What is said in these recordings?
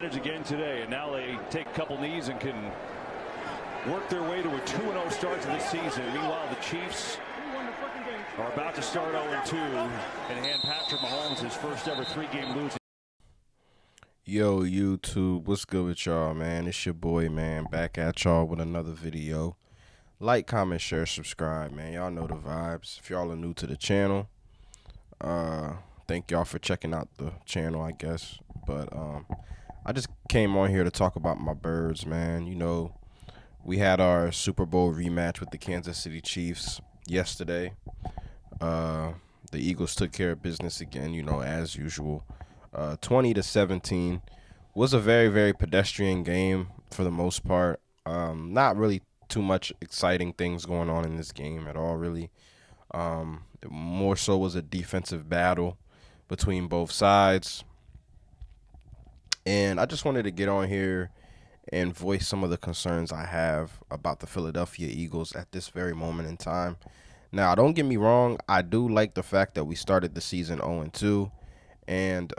Again today, and now they take a couple knees and can work their way to a 2-0 start to this season. Meanwhile, the Chiefs are about to start 0-2 and hand Patrick Mahomes his first ever 3-game losing. Yo, YouTube, what's good with y'all, man? It's your boy, man, back at y'all with another video. Like, comment, share, subscribe, man. Y'all know the vibes. If y'all are new to the channel, thank y'all for checking out the channel, I guess. But I just came on here to talk about my birds, man. You know, we had our Super Bowl rematch with the Kansas City Chiefs yesterday. The Eagles took care of business again, you know, as usual. 20-17 was a very, very pedestrian game for the most part. Not really too much exciting things going on in this game at all, really. More so was a defensive battle between both sides. And I just wanted to get on here and voice some of the concerns I have about the Philadelphia Eagles at this very moment in time. Now, don't get me wrong, I do like the fact that we started the season 0-2. And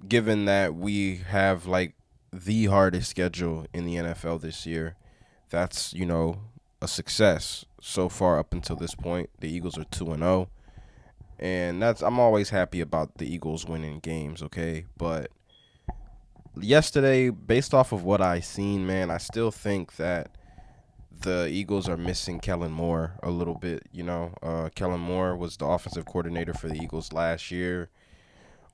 given that we have like the hardest schedule in the NFL this year, that's, you know, a success so far up until this point. The Eagles are 2-0. And I'm always happy about the Eagles winning games, okay? But yesterday, based off of what I seen, man, I still think that the Eagles are missing Kellen Moore a little bit, you know. Kellen Moore was the offensive coordinator for the Eagles last year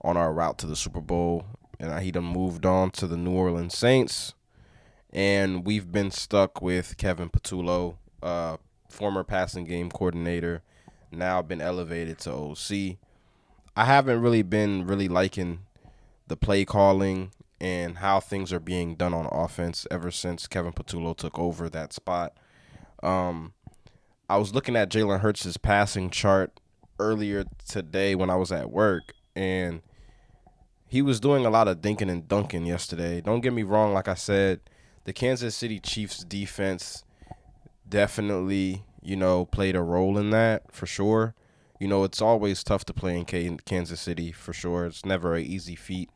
on our route to the Super Bowl, and he done moved on to the New Orleans Saints. And we've been stuck with Kevin Patullo, former passing game coordinator, now been elevated to OC. I haven't really been liking the play calling and how things are being done on offense ever since Kevin Patullo took over that spot. I was looking at Jalen Hurts' passing chart earlier today when I was at work, and he was doing a lot of dinking and dunking yesterday. Don't get me wrong, like I said, the Kansas City Chiefs defense definitely, you know, played a role in that for sure. You know, it's always tough to play in Kansas City for sure. It's never an easy feat.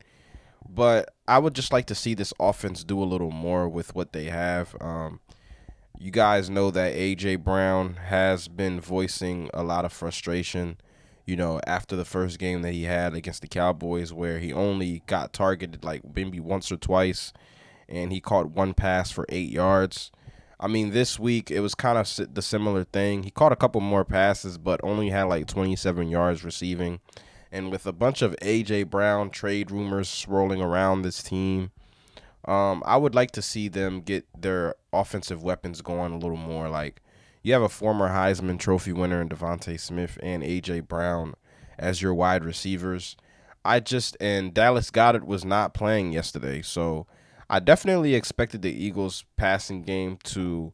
But I would just like to see this offense do a little more with what they have. You guys know that A.J. Brown has been voicing a lot of frustration, you know, after the first game that he had against the Cowboys, where he only got targeted like maybe once or twice, and he caught one pass for 8 yards. I mean, this week it was kind of the similar thing. He caught a couple more passes, but only had like 27 yards receiving. And with a bunch of A.J. Brown trade rumors swirling around this team, I would like to see them get their offensive weapons going a little more. Like, you have a former Heisman Trophy winner in Devontae Smith and A.J. Brown as your wide receivers. And Dallas Goedert was not playing yesterday, so I definitely expected the Eagles' passing game to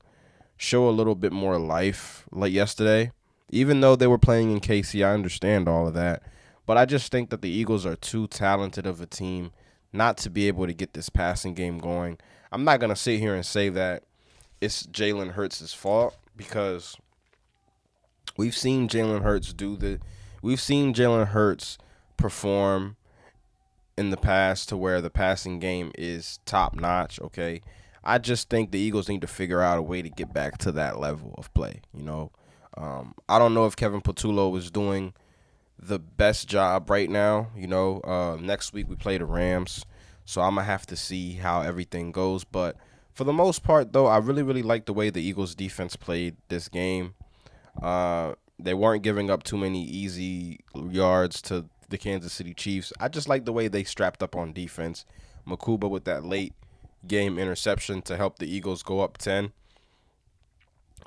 show a little bit more life like yesterday. Even though they were playing in KC, I understand all of that. But I just think that the Eagles are too talented of a team not to be able to get this passing game going. I'm not going to sit here and say that it's Jalen Hurts' fault, because we've seen Jalen Hurts perform in the past to where the passing game is top notch, okay? I just think the Eagles need to figure out a way to get back to that level of play, you know? I don't know if Kevin Patullo is doing the best job right now, you know. Next week we play the Rams, so I'm going to have to see how everything goes. But for the most part, though, I really like the way the Eagles defense played this game. They weren't giving up too many easy yards to the Kansas City Chiefs. I just like the way they strapped up on defense. Makuba with that late game interception to help the Eagles go up 10.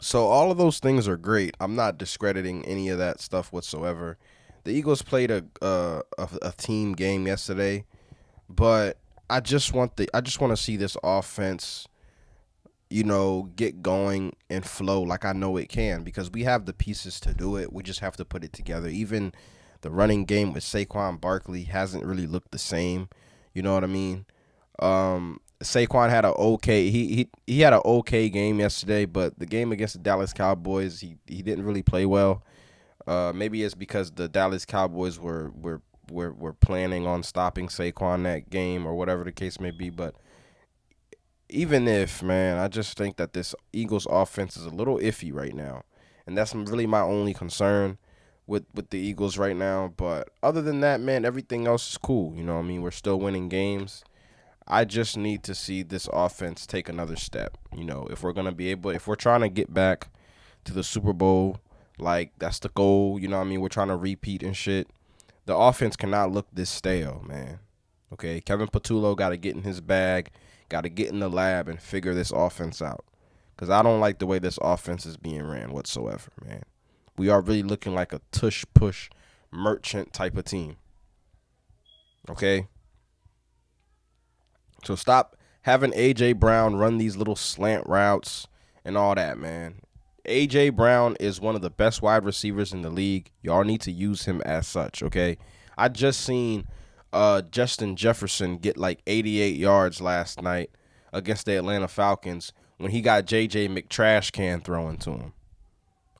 So all of those things are great. I'm not discrediting any of that stuff whatsoever. The Eagles played a team game yesterday, but I just want to see this offense, you know, get going and flow like I know it can, because we have the pieces to do it. We just have to put it together. Even the running game with Saquon Barkley hasn't really looked the same. You know what I mean? Saquon had he had an okay game yesterday, but the game against the Dallas Cowboys, he didn't really play well. Maybe it's because the Dallas Cowboys were we're planning on stopping Saquon that game or whatever the case may be. But even if, man, I just think that this Eagles offense is a little iffy right now. And that's really my only concern with the Eagles right now. But other than that, man, everything else is cool. You know what I mean? We're still winning games. I just need to see this offense take another step. You know, if we're trying to get back to the Super Bowl, like that's the goal, you know what I mean? We're trying to repeat and shit. The offense cannot look this stale, man. Okay, Kevin Patullo got to get in his bag, got to get in the lab and figure this offense out. Because I don't like the way this offense is being ran whatsoever, man. We are really looking like a tush-push merchant type of team. Okay? So stop having A.J. Brown run these little slant routes and all that, man. A.J. Brown is one of the best wide receivers in the league. Y'all need to use him as such, okay? I just seen Justin Jefferson get like 88 yards last night against the Atlanta Falcons when he got J.J. McTrash can thrown to him,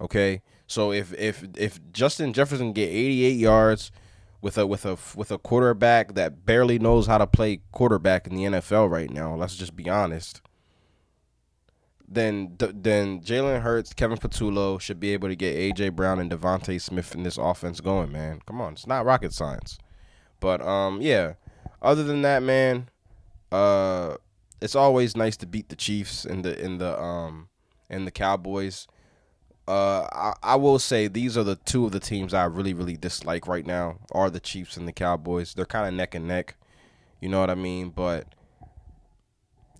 okay? So if Justin Jefferson get 88 yards with a quarterback that barely knows how to play quarterback in the NFL right now, let's just be honest, then Jalen Hurts, Kevin Patullo should be able to get A.J. Brown and Devontae Smith in this offense going, man. Come on, it's not rocket science. But yeah, other than that, man, it's always nice to beat the Chiefs and the Cowboys. I will say these are the two of the teams I really, really dislike right now are the Chiefs and the Cowboys. They're kind of neck and neck. You know what I mean? But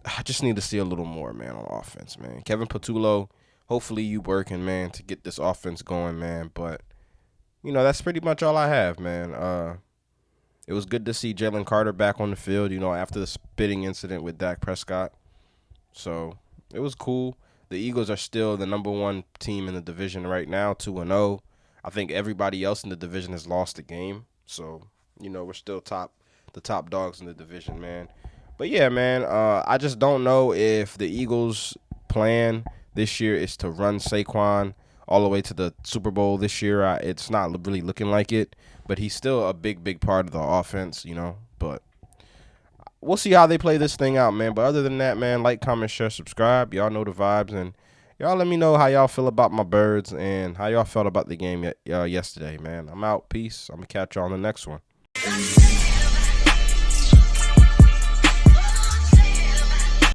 I just need to see a little more, man, on offense, man. Kevin Patullo, hopefully you working, man, to get this offense going, man. But, you know, that's pretty much all I have, man. It was good to see Jalen Carter back on the field, you know, after the spitting incident with Dak Prescott. So it was cool. The Eagles are still the number one team in the division right now, 2-0. I think everybody else in the division has lost a game. So, you know, we're still the top dogs in the division, man. But, yeah, man, I just don't know if the Eagles' plan this year is to run Saquon all the way to the Super Bowl this year. It's not really looking like it. But he's still a big, big part of the offense, you know. But we'll see how they play this thing out, man. But other than that, man, like, comment, share, subscribe. Y'all know the vibes. And y'all let me know how y'all feel about my birds and how y'all felt about the game yesterday, man. I'm out. Peace. I'm going to catch y'all on the next one.